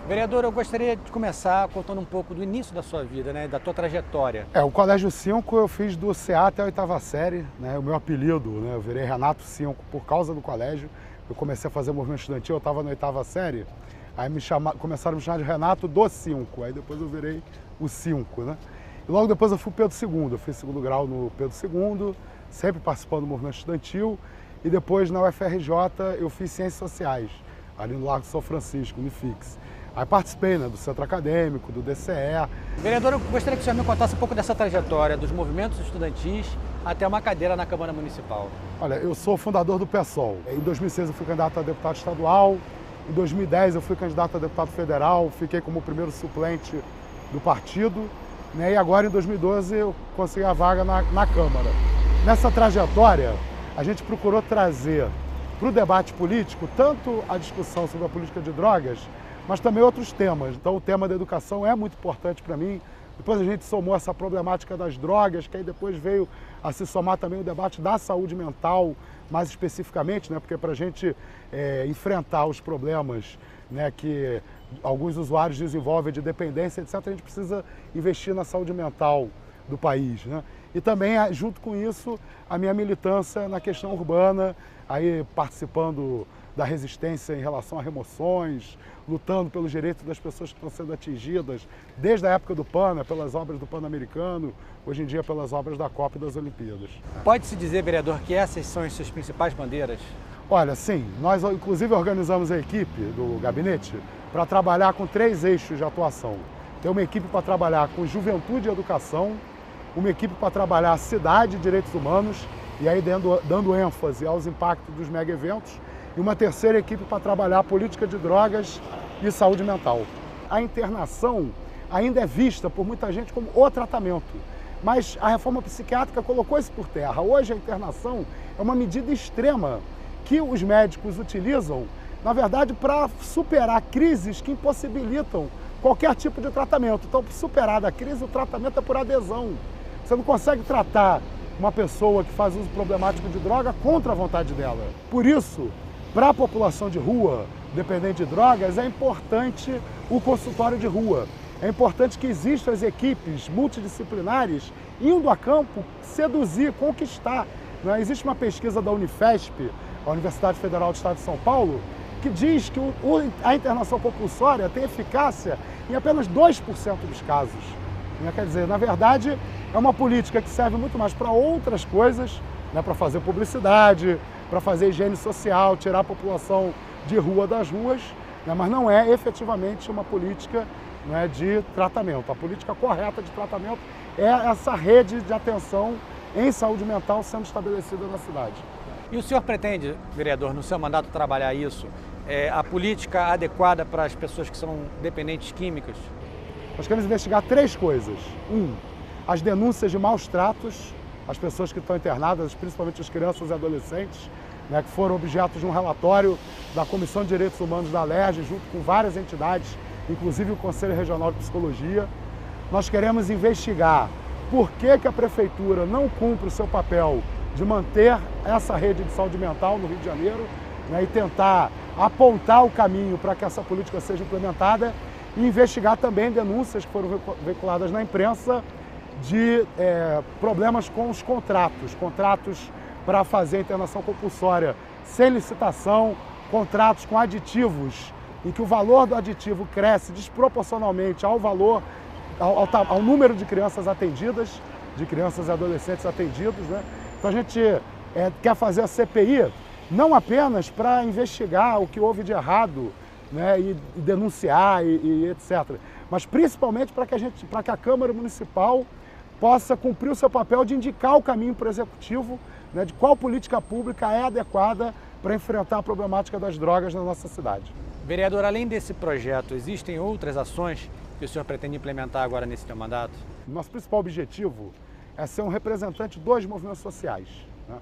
Vereador, eu gostaria de começar contando um pouco do início da sua vida, né, da tua trajetória. O Colégio 5 eu fiz do CA até a oitava série, né? O meu apelido, né? Eu virei Renato 5 por causa do colégio. Eu comecei a fazer movimento estudantil, eu estava na oitava série, aí começaram a me chamar de Renato do 5, aí depois eu virei o 5, né? E logo depois eu fui Pedro II, eu fiz segundo grau no Pedro II, sempre participando do movimento estudantil, e depois na UFRJ eu fiz Ciências Sociais, ali no Largo de São Francisco, no IFIX. Aí participei, né, do Centro Acadêmico, do DCE. Vereador, eu gostaria que o senhor me contasse um pouco dessa trajetória, dos movimentos estudantis até uma cadeira na Câmara Municipal. Olha, eu sou fundador do PSOL. Em 2006 eu fui candidato a deputado estadual, em 2010 eu fui candidato a deputado federal, fiquei como primeiro suplente do partido, né, e agora em 2012 eu consegui a vaga na Câmara. Nessa trajetória, a gente procurou trazer para o debate político tanto a discussão sobre a política de drogas, mas também outros temas. Então o tema da educação é muito importante para mim. Depois a gente somou essa problemática das drogas, que aí depois veio a se somar também o debate da saúde mental, mais especificamente, né? Porque para a gente enfrentar os problemas, né, que alguns usuários desenvolvem de dependência, etc., a gente precisa investir na saúde mental do país, né? E também, junto com isso, a minha militância na questão urbana, aí participando da resistência em relação a remoções, lutando pelos direitos das pessoas que estão sendo atingidas desde a época do PAN, pelas obras do Pan-Americano, hoje em dia pelas obras da Copa e das Olimpíadas. Pode-se dizer, vereador, que essas são as suas principais bandeiras? Olha, sim, nós inclusive organizamos a equipe do gabinete para trabalhar com 3 eixos de atuação. Tem uma equipe para trabalhar com juventude e educação, uma equipe para trabalhar cidade e direitos humanos, e aí dando ênfase aos impactos dos mega-eventos, e uma terceira equipe para trabalhar política de drogas e saúde mental. A internação ainda é vista por muita gente como o tratamento, mas a reforma psiquiátrica colocou isso por terra. Hoje a internação é uma medida extrema que os médicos utilizam, na verdade, para superar crises que impossibilitam qualquer tipo de tratamento. Então, para superar a crise, o tratamento é por adesão. Você não consegue tratar uma pessoa que faz uso problemático de droga contra a vontade dela. Por isso, para a população de rua, dependente de drogas, é importante o consultório de rua. É importante que existam as equipes multidisciplinares indo a campo seduzir, conquistar. Existe uma pesquisa da Unifesp, a Universidade Federal do Estado de São Paulo, que diz que a internação compulsória tem eficácia em apenas 2% dos casos. Quer dizer, na verdade, é uma política que serve muito mais para outras coisas, né, para fazer publicidade, para fazer higiene social, tirar a população de rua das ruas, né, mas não é efetivamente uma política, né, de tratamento. A política correta de tratamento é essa rede de atenção em saúde mental sendo estabelecida na cidade. E o senhor pretende, vereador, no seu mandato trabalhar isso, a política adequada para as pessoas que são dependentes químicas? Nós queremos investigar 3 coisas. As denúncias de maus tratos, as pessoas que estão internadas, principalmente as crianças e adolescentes, né, que foram objeto de um relatório da Comissão de Direitos Humanos da Alerj, junto com várias entidades, inclusive o Conselho Regional de Psicologia. Nós queremos investigar por que a Prefeitura não cumpre o seu papel de manter essa rede de saúde mental no Rio de Janeiro, né, e tentar apontar o caminho para que essa política seja implementada, e investigar também denúncias que foram veiculadas na imprensa de problemas com os contratos para fazer a internação compulsória sem licitação, contratos com aditivos, em que o valor do aditivo cresce desproporcionalmente ao valor, ao número de crianças atendidas, de crianças e adolescentes atendidos, né? Então a gente quer fazer a CPI não apenas para investigar o que houve de errado, né, e denunciar e etc., mas principalmente para que a Câmara Municipal possa cumprir o seu papel de indicar o caminho para o Executivo, né, de qual política pública é adequada para enfrentar a problemática das drogas na nossa cidade. Vereador, além desse projeto, existem outras ações que o senhor pretende implementar agora nesse seu mandato? Nosso principal objetivo é ser um representante dos movimentos sociais, né?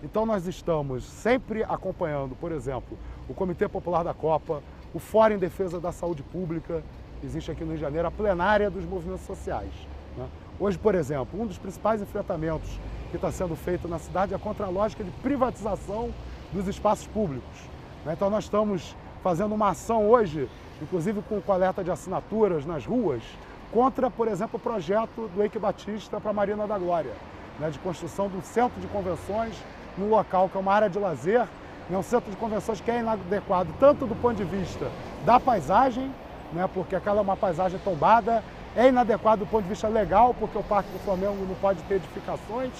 Então nós estamos sempre acompanhando, por exemplo, o Comitê Popular da Copa, o Fórum em Defesa da Saúde Pública, que existe aqui no Rio de Janeiro, a plenária dos movimentos sociais, né? Hoje, por exemplo, um dos principais enfrentamentos que está sendo feito na cidade é contra a lógica de privatização dos espaços públicos, né? Então nós estamos fazendo uma ação hoje, inclusive com coleta de assinaturas nas ruas, contra, por exemplo, o projeto do Eike Batista para a Marina da Glória, né, de construção de um centro de convenções num local que é uma área de lazer, né, um centro de convenções que é inadequado tanto do ponto de vista da paisagem, né, porque aquela é uma paisagem tombada, é inadequado do ponto de vista legal, porque o Parque do Flamengo não pode ter edificações,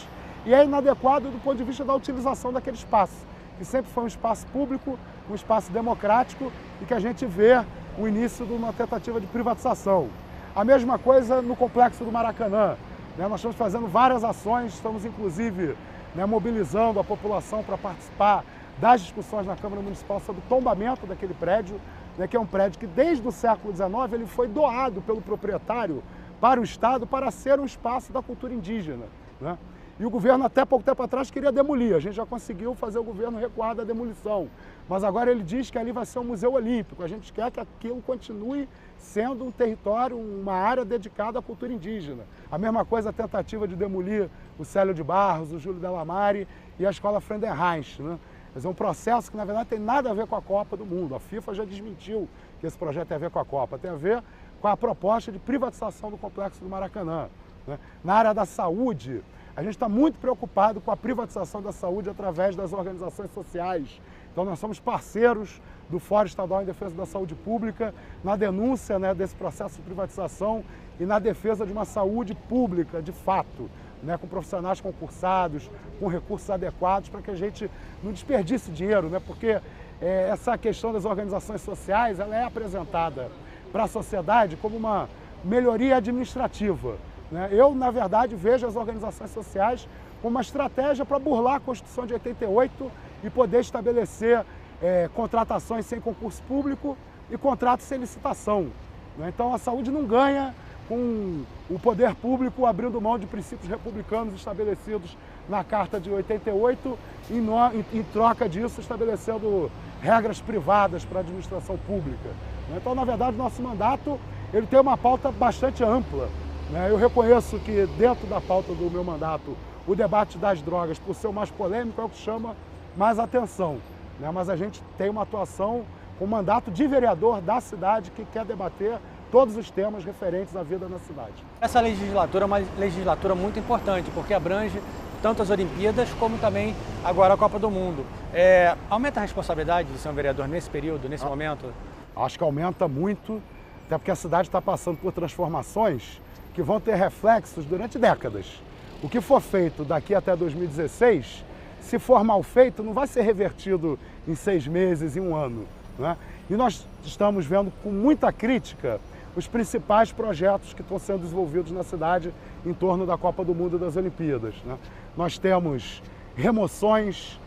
e é inadequado do ponto de vista da utilização daquele espaço, que sempre foi um espaço público, um espaço democrático e que a gente vê o início de uma tentativa de privatização. A mesma coisa no Complexo do Maracanã, né? Nós estamos fazendo várias ações, estamos inclusive, né, mobilizando a população para participar das discussões na Câmara Municipal sobre o tombamento daquele prédio, né, que é um prédio que desde o século XIX ele foi doado pelo proprietário para o Estado para ser um espaço da cultura indígena, né? E o governo até pouco tempo atrás queria demolir, a gente já conseguiu fazer o governo recuar da demolição, mas agora ele diz que ali vai ser um museu olímpico, a gente quer que aquilo continue sendo um território, uma área dedicada à cultura indígena. A mesma coisa a tentativa de demolir o Célio de Barros, o Júlio Delamare e a Escola Friedenreich, né? Quer dizer, um processo que na verdade tem nada a ver com a Copa do Mundo, a FIFA já desmentiu que esse projeto tem a ver com a Copa, tem a ver com a proposta de privatização do Complexo do Maracanã, né? Na área da saúde, a gente está muito preocupado com a privatização da saúde através das organizações sociais. Então nós somos parceiros do Fórum Estadual em Defesa da Saúde Pública na denúncia, né, desse processo de privatização e na defesa de uma saúde pública, de fato, né, com profissionais concursados, com recursos adequados para que a gente não desperdice dinheiro, né, porque essa questão das organizações sociais ela é apresentada para a sociedade como uma melhoria administrativa. Eu, na verdade, vejo as organizações sociais como uma estratégia para burlar a Constituição de 88 e poder estabelecer contratações sem concurso público e contratos sem licitação. Então, a saúde não ganha com o poder público abrindo mão de princípios republicanos estabelecidos na Carta de 88 e, em troca disso, estabelecendo regras privadas para a administração pública. Então, na verdade, nosso mandato ele tem uma pauta bastante ampla. Eu reconheço que dentro da pauta do meu mandato, o debate das drogas, por ser o mais polêmico, é o que chama mais atenção. Mas a gente tem uma atuação com mandato de vereador da cidade que quer debater todos os temas referentes à vida na cidade. Essa legislatura é uma legislatura muito importante, porque abrange tanto as Olimpíadas como também agora a Copa do Mundo. Aumenta a responsabilidade do senhor vereador nesse período, nesse momento? Acho que aumenta muito, até porque a cidade está passando por transformações que vão ter reflexos durante décadas. O que for feito daqui até 2016, se for mal feito, não vai ser revertido em 6 meses, em 1 ano. Né? E nós estamos vendo com muita crítica os principais projetos que estão sendo desenvolvidos na cidade em torno da Copa do Mundo e das Olimpíadas. Né? Nós temos remoções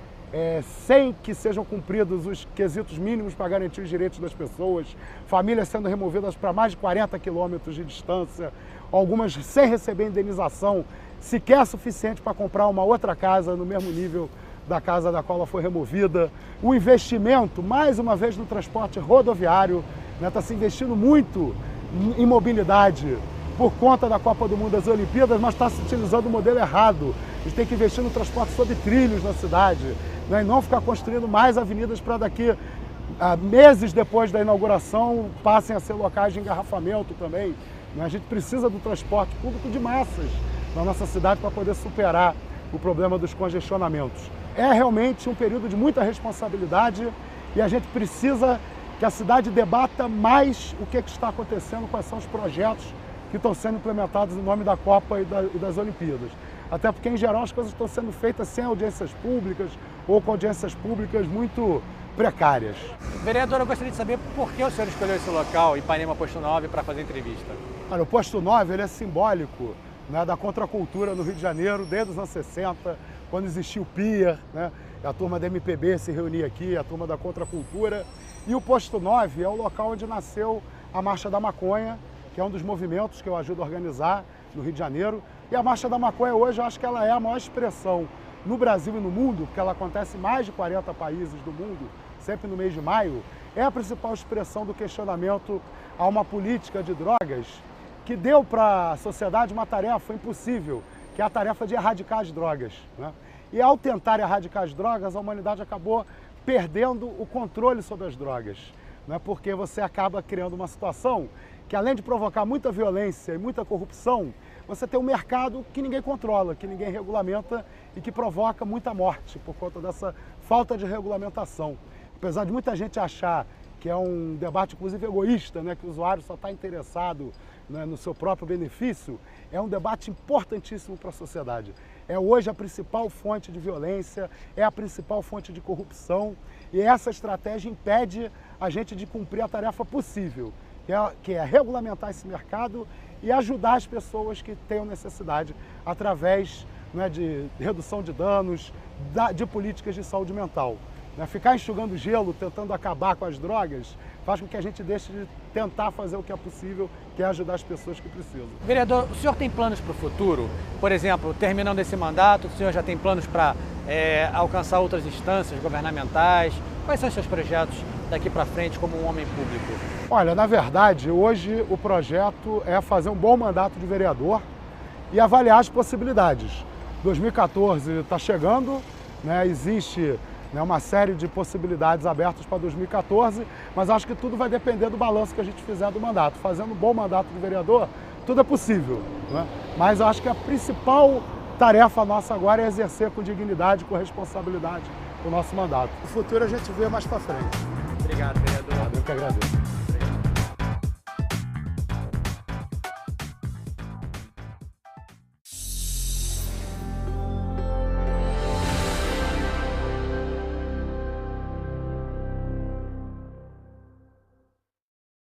sem que sejam cumpridos os quesitos mínimos para garantir os direitos das pessoas, famílias sendo removidas para mais de 40 quilômetros de distância, algumas sem receber indenização sequer suficiente para comprar uma outra casa no mesmo nível da casa da qual ela foi removida. O investimento, mais uma vez, no transporte rodoviário, está se investindo muito em mobilidade por conta da Copa do Mundo das Olimpíadas, mas está se utilizando o modelo errado. A gente tem que investir no transporte sobre trilhos na cidade, e não ficar construindo mais avenidas para daqui meses depois da inauguração passem a ser locais de engarrafamento também. A gente precisa do transporte público de massas na nossa cidade para poder superar o problema dos congestionamentos. É realmente um período de muita responsabilidade e a gente precisa que a cidade debata mais o que está acontecendo, quais são os projetos que estão sendo implementados em nome da Copa e das Olimpíadas. Até porque, em geral, as coisas estão sendo feitas sem audiências públicas ou com audiências públicas muito precárias. Vereador, eu gostaria de saber por que o senhor escolheu esse local, Ipanema Posto 9, para fazer entrevista. Olha, o Posto 9 ele é simbólico, né, da contracultura no Rio de Janeiro desde os anos 60, quando existia o Pier, né, a turma da MPB se reunia aqui, a turma da contracultura. E o Posto 9 é o local onde nasceu a Marcha da Maconha, que é um dos movimentos que eu ajudo a organizar no Rio de Janeiro. E a Marcha da Maconha hoje eu acho que ela é a maior expressão no Brasil e no mundo, porque ela acontece em mais de 40 países do mundo, sempre no mês de maio, é a principal expressão do questionamento a uma política de drogas que deu para a sociedade uma tarefa impossível, que é a tarefa de erradicar as drogas. Né? E ao tentar erradicar as drogas, a humanidade acabou perdendo o controle sobre as drogas. né? Porque você acaba criando uma situação que, além de provocar muita violência e muita corrupção, você tem um mercado que ninguém controla, que ninguém regulamenta e que provoca muita morte por conta dessa falta de regulamentação. Apesar de muita gente achar que é um debate, inclusive, egoísta, né, que o usuário só está interessado, né, no seu próprio benefício, é um debate importantíssimo para a sociedade. É hoje a principal fonte de violência, é a principal fonte de corrupção, e essa estratégia impede a gente de cumprir a tarefa possível, que é regulamentar esse mercado e ajudar as pessoas que tenham necessidade através, né, de redução de danos, de políticas de saúde mental. Ficar enxugando gelo, tentando acabar com as drogas, faz com que a gente deixe de tentar fazer o que é possível, que é ajudar as pessoas que precisam. Vereador, o senhor tem planos para o futuro? Por exemplo, terminando esse mandato, o senhor já tem planos para alcançar outras instâncias governamentais? Quais são os seus projetos daqui para frente como um homem público? Olha, na verdade, hoje o projeto é fazer um bom mandato de vereador e avaliar as possibilidades. 2014 está chegando, né, existe uma série de possibilidades abertas para 2014, mas acho que tudo vai depender do balanço que a gente fizer do mandato. Fazendo um bom mandato de vereador, tudo é possível, né? Mas eu acho que a principal tarefa nossa agora é exercer com dignidade, com responsabilidade o nosso mandato. O futuro a gente vê mais para frente. Obrigado, vereador. Eu que agradeço.